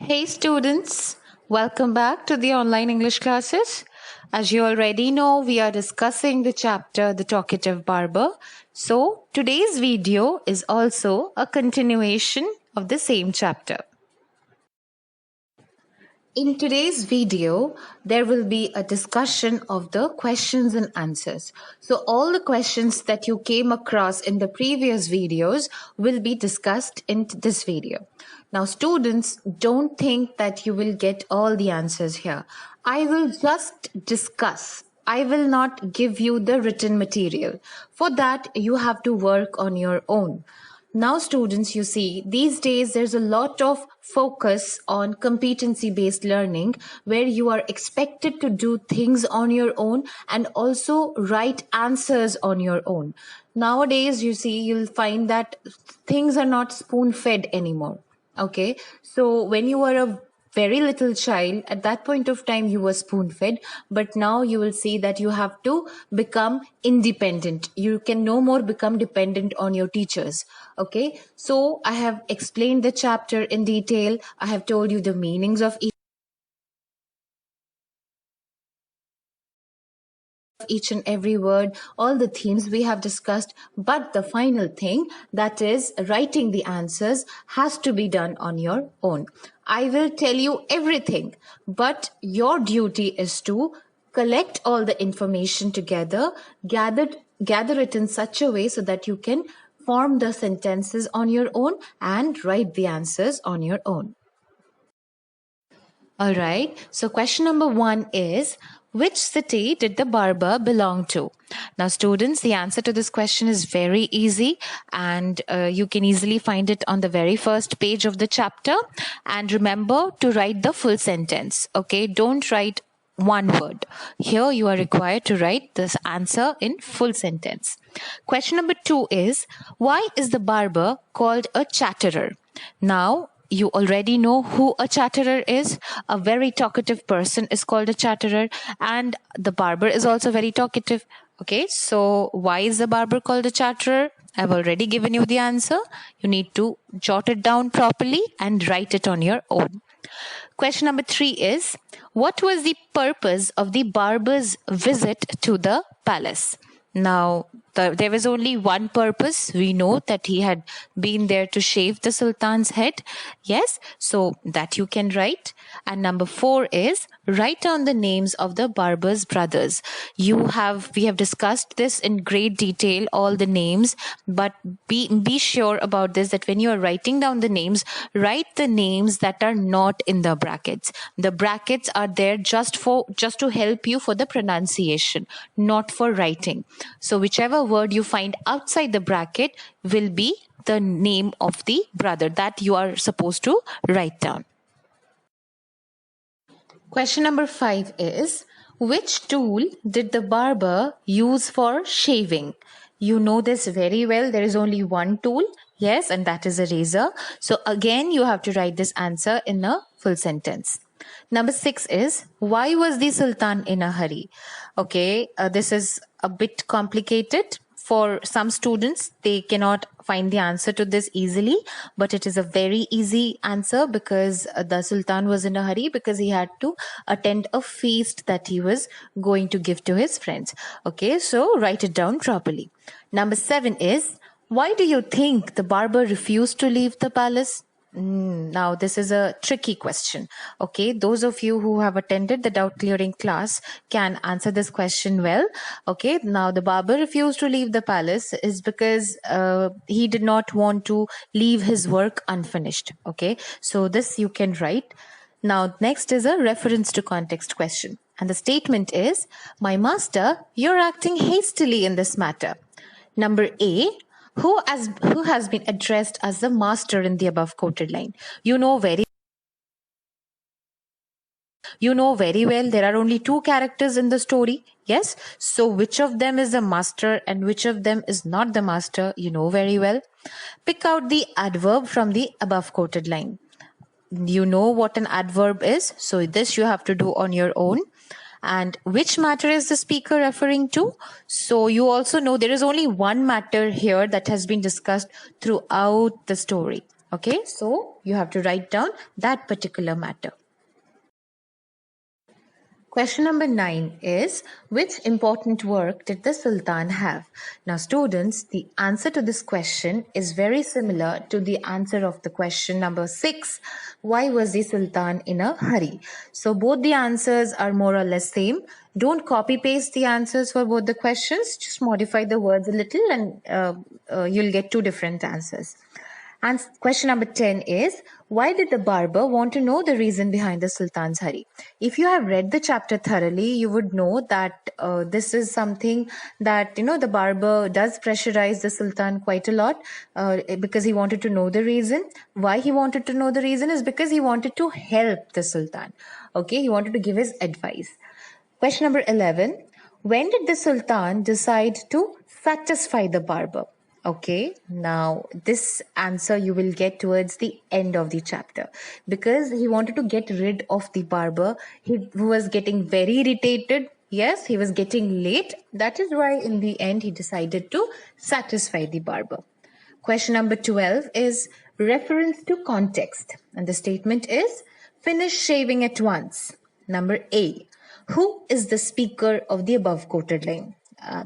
Hey students, welcome back to the online English classes. As you already know, we are discussing the chapter The Talkative Barber. So today's video is also a continuation of the same chapter. In today's video, there will be a discussion of the questions and answers. So all the questions that you came across in the previous videos will be discussed in this video. Now students, don't think that you will get all the answers here. I will just discuss. I will not give you the written material. For that, you have to work on your own. Now students, you see, these days there's a lot of focus on competency-based learning where you are expected to do things on your own and also write answers on your own. Nowadays, you see, you'll find that things are not spoon-fed anymore. Okay, so when you were a very little child, at that point of time you were spoon-fed, but now you will see that you have to become independent. You can no more become dependent on your teachers. Okay, so I have explained the chapter in detail. I have told you the meanings of each and every word, all the themes we have discussed, but the final thing, that is writing the answers, has to be done on your own. I will tell you everything, but your duty is to collect all the information together, gather it in such a way so that you can form the sentences on your own and write the answers on your own. All right, so question number 1 is, which city did the barber belong to? Now students, the answer to this question is very easy and you can easily find it on the very first page of the chapter. And remember to write the full sentence, okay? Don't write one word. Here you are required to write this answer in full sentence. Question number 2 is, why is the barber called a chatterer? Now, you already know who a chatterer is. A very talkative person is called a chatterer, and the barber is also very talkative. Okay, so why is the barber called a chatterer? I've already given you the answer. You need to jot it down properly and write it on your own. Question number 3 is, what was the purpose of the barber's visit to the palace? Now, there was only one purpose. We know that he had been there to shave the Sultan's head. Yes, so that you can write. And number 4 is, write down the names of the barber's brothers. We have discussed this in great detail, all the names, but be sure about this, that when you are writing down the names, write the names that are not in the brackets. The brackets are there just to help you for the pronunciation, not for writing. So whichever word you find outside the bracket will be the name of the brother that you are supposed to write down. Question number 5 is, which tool did the barber use for shaving? You know this very well. There is only one tool. Yes, and that is a razor. So again, you have to write this answer in a full sentence. Number 6 is, why was the Sultan in a hurry? Okay, this is a bit complicated. For some students, they cannot find the answer to this easily, but it is a very easy answer because the Sultan was in a hurry because he had to attend a feast that he was going to give to his friends. Okay, so write it down properly. Number 7 is, why do you think the barber refused to leave the palace? Now, this is a tricky question. Okay, those of you who have attended the doubt clearing class can answer this question well. Okay, now the barber refused to leave the palace is because he did not want to leave his work unfinished. Okay, so this you can write. Now, next is a reference to context question. And the statement is, my master, you're acting hastily in this matter. Number A, who has been addressed as the master in the above quoted line? You know very well there are only 2 characters in the story. Yes, so which of them is the master and which of them is not the master? You know very well. Pick out the adverb from the above quoted line. You know what an adverb is, so this you have to do on your own. And which matter is the speaker referring to? So you also know there is only one matter here that has been discussed throughout the story. Okay, so you have to write down that particular matter. Question number 9 is, which important work did the Sultan have? Now students, the answer to this question is very similar to the answer of the question number 6. Why was the Sultan in a hurry? So both the answers are more or less same. Don't copy paste the answers for both the questions. Just modify the words a little and you'll get two different answers. And question number 10 is, why did the barber want to know the reason behind the Sultan's hurry? If you have read the chapter thoroughly, you would know that this is something that, the barber does pressurize the Sultan quite a lot because he wanted to know the reason. Why he wanted to know the reason is because he wanted to help the Sultan. Okay, he wanted to give his advice. Question number 11, when did the Sultan decide to satisfy the barber? Okay, now this answer you will get towards the end of the chapter because he wanted to get rid of the barber who was getting very irritated. Yes, he was getting late. That is why in the end he decided to satisfy the barber. Question number 12 is reference to context, and the statement is finish shaving at once. Number A, who is the speaker of the above quoted line?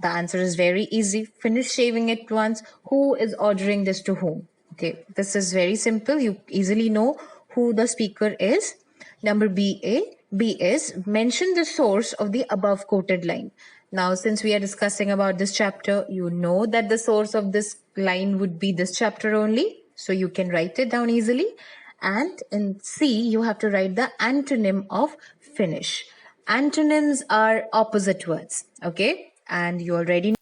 The answer is very easy. Finish shaving at once. Who is ordering this to whom? Okay, this is very simple. You easily know who the speaker is. Number B is mention the source of the above quoted line. Now, since we are discussing about this chapter, you know that the source of this line would be this chapter only. So you can write it down easily. And in C, you have to write the antonym of finish. Antonyms are opposite words. Okay. And you already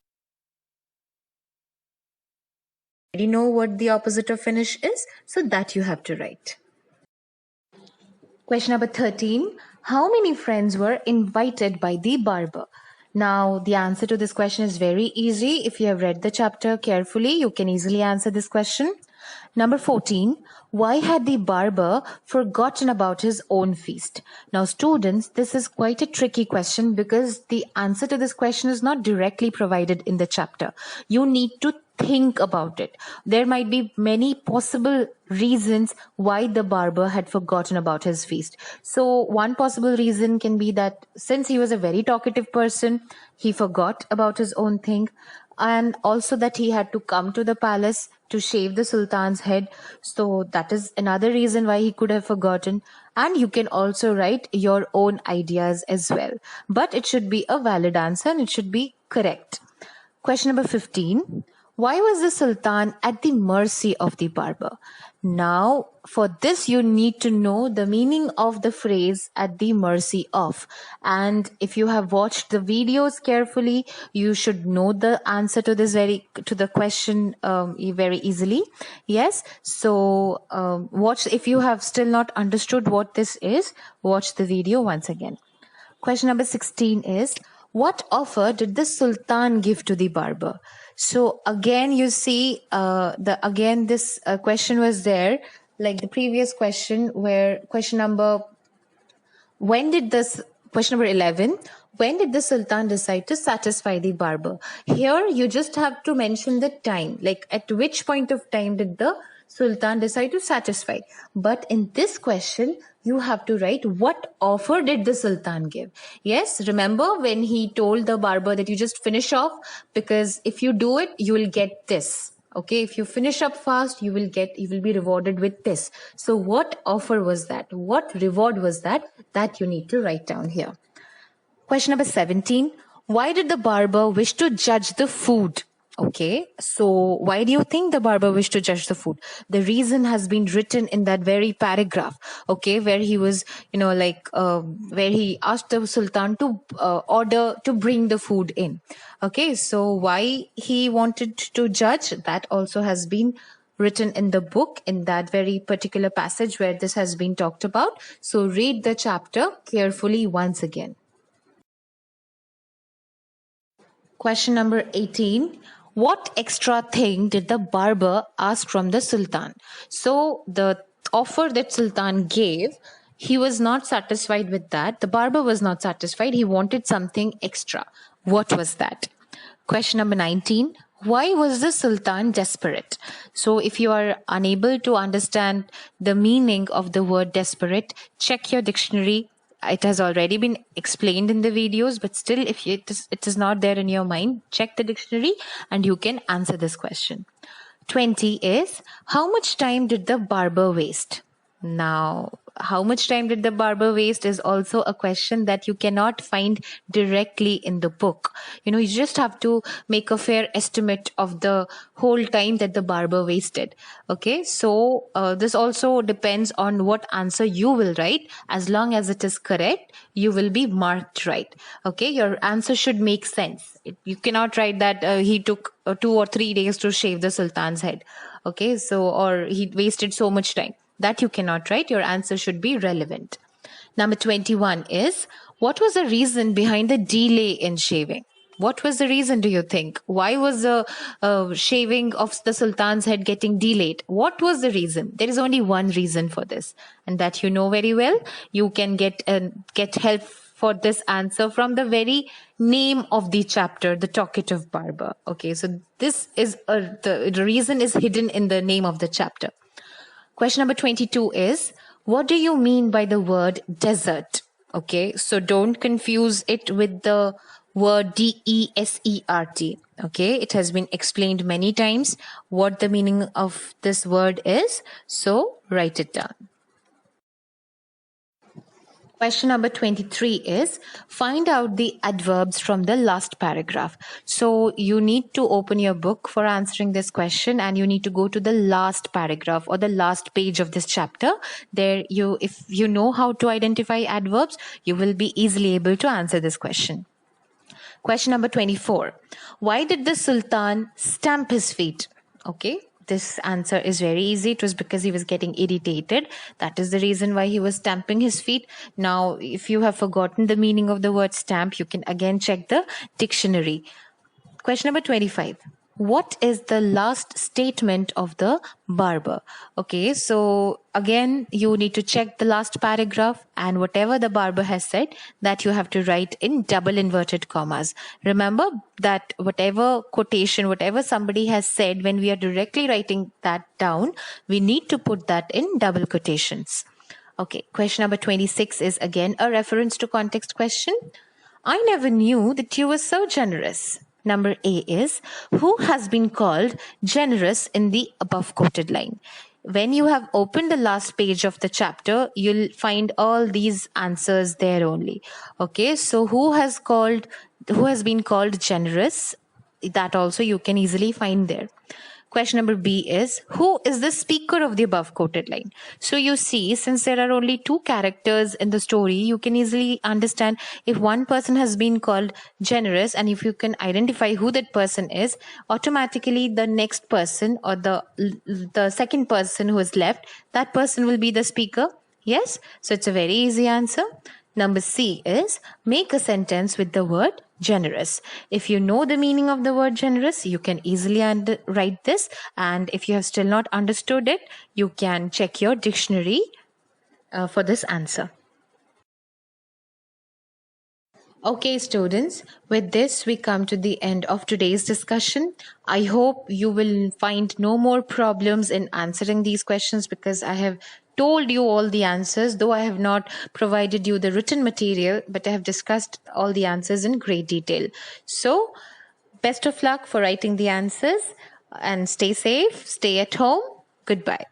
know what the opposite of finish is, so that you have to write. Question number 13. How many friends were invited by the barber? Now, the answer to this question is very easy. If you have read the chapter carefully, you can easily answer this question. Number 14, why had the barber forgotten about his own feast? Now, students, this is quite a tricky question because the answer to this question is not directly provided in the chapter. You need to think about it. There might be many possible reasons why the barber had forgotten about his feast. So one possible reason can be that since he was a very talkative person, he forgot about his own thing, and also that he had to come to the palace to shave the Sultan's head. So that is another reason why he could have forgotten. And you can also write your own ideas as well. But it should be a valid answer and it should be correct. Question number 15. Why was the Sultan at the mercy of the barber? Now, for this, you need to know the meaning of the phrase at the mercy of. And if you have watched the videos carefully, you should know the answer to this to the question very easily. Yes. So watch. If you have still not understood what this is, watch the video once again. Question number 16 is, what offer did the Sultan give to the barber? So again, you see, this question was there, like the previous question, where question number 11, when did the Sultan decide to satisfy the barber? Here, you just have to mention the time, like at which point of time did the Sultan decide to satisfy. But in this question, you have to write what offer did the Sultan give. Yes, remember when he told the barber that you just finish off, because if you do it, you will get this. Okay, if you finish up fast, you will be rewarded with this. So what offer was that? What reward was that? That you need to write down here. Question number 17. Why did the barber wish to judge the food? Okay, so why do you think the barber wished to judge the food? The reason has been written in that very paragraph, okay, where he was, where he asked the Sultan to order to bring the food in. Okay, so why he wanted to judge, that also has been written in the book in that very particular passage where this has been talked about. So read the chapter carefully once again. Question number 18. What extra thing did the barber ask from the Sultan? So the offer that Sultan gave, he was not satisfied with that. The barber was not satisfied. He wanted something extra. What was that? Question number 19. Why was the Sultan desperate? So, if you are unable to understand the meaning of the word desperate, check your dictionary. It has already been explained in the videos, but still, if it is not there in your mind, check the dictionary and you can answer this question. 20 is, how much time did the barber waste? Now, how much time did the barber waste is also a question that you cannot find directly in the book. You just have to make a fair estimate of the whole time that the barber wasted. Okay, so this also depends on what answer you will write. As long as it is correct, you will be marked right. Okay, your answer should make sense. You cannot write that he took 2 or 3 days to shave the Sultan's head. Okay, so, or he wasted so much time. That you cannot write. Your answer should be relevant. Number 21 is, what was the reason behind the delay in shaving? What was the reason, do you think? Why was the shaving of the Sultan's head getting delayed? What was the reason? There is only one reason for this, and that you know very well. You can get help for this answer from the very name of the chapter, the Talkative Barber. Okay, so this is the reason is hidden in the name of the chapter. Question number 22 is, what do you mean by the word desert? Okay, so don't confuse it with the word desert. Okay, it has been explained many times what the meaning of this word is. So write it down. Question number 23 is, find out the adverbs from the last paragraph. So you need to open your book for answering this question, and you need to go to the last paragraph or the last page of this chapter. There, if you know how to identify adverbs, you will be easily able to answer this question. Question number 24. Why did the Sultan stamp his feet? Okay, this answer is very easy. It was because he was getting irritated. That is the reason why he was stamping his feet. Now, if you have forgotten the meaning of the word stamp, you can again check the dictionary. Question number 25. What is the last statement of the barber? Okay, so again, you need to check the last paragraph, and whatever the barber has said, that you have to write in double inverted commas. Remember that whatever quotation, whatever somebody has said, when we are directly writing that down, we need to put that in double quotations. Okay, question number 26 is again a reference to context question. I never knew that you were so generous. Number A is, who has been called generous in the above quoted line? When you have opened the last page of the chapter, you'll find all these answers there only. Okay, so who has been called generous? That also you can easily find there. Question number B is, who is the speaker of the above quoted line? So you see, since there are only 2 characters in the story, you can easily understand if one person has been called generous, and if you can identify who that person is, automatically the next person or the second person who is left, that person will be the speaker. Yes, so it's a very easy answer. Number C is, make a sentence with the word generous. If you know the meaning of the word generous, you can easily write this. And if you have still not understood it, you can check your dictionary for this answer. Okay, students, with this we come to the end of today's discussion. I hope you will find no more problems in answering these questions, because I have told you all the answers, though I have not provided you the written material, but I have discussed all the answers in great detail. So, best of luck for writing the answers, and stay safe, stay at home. Goodbye.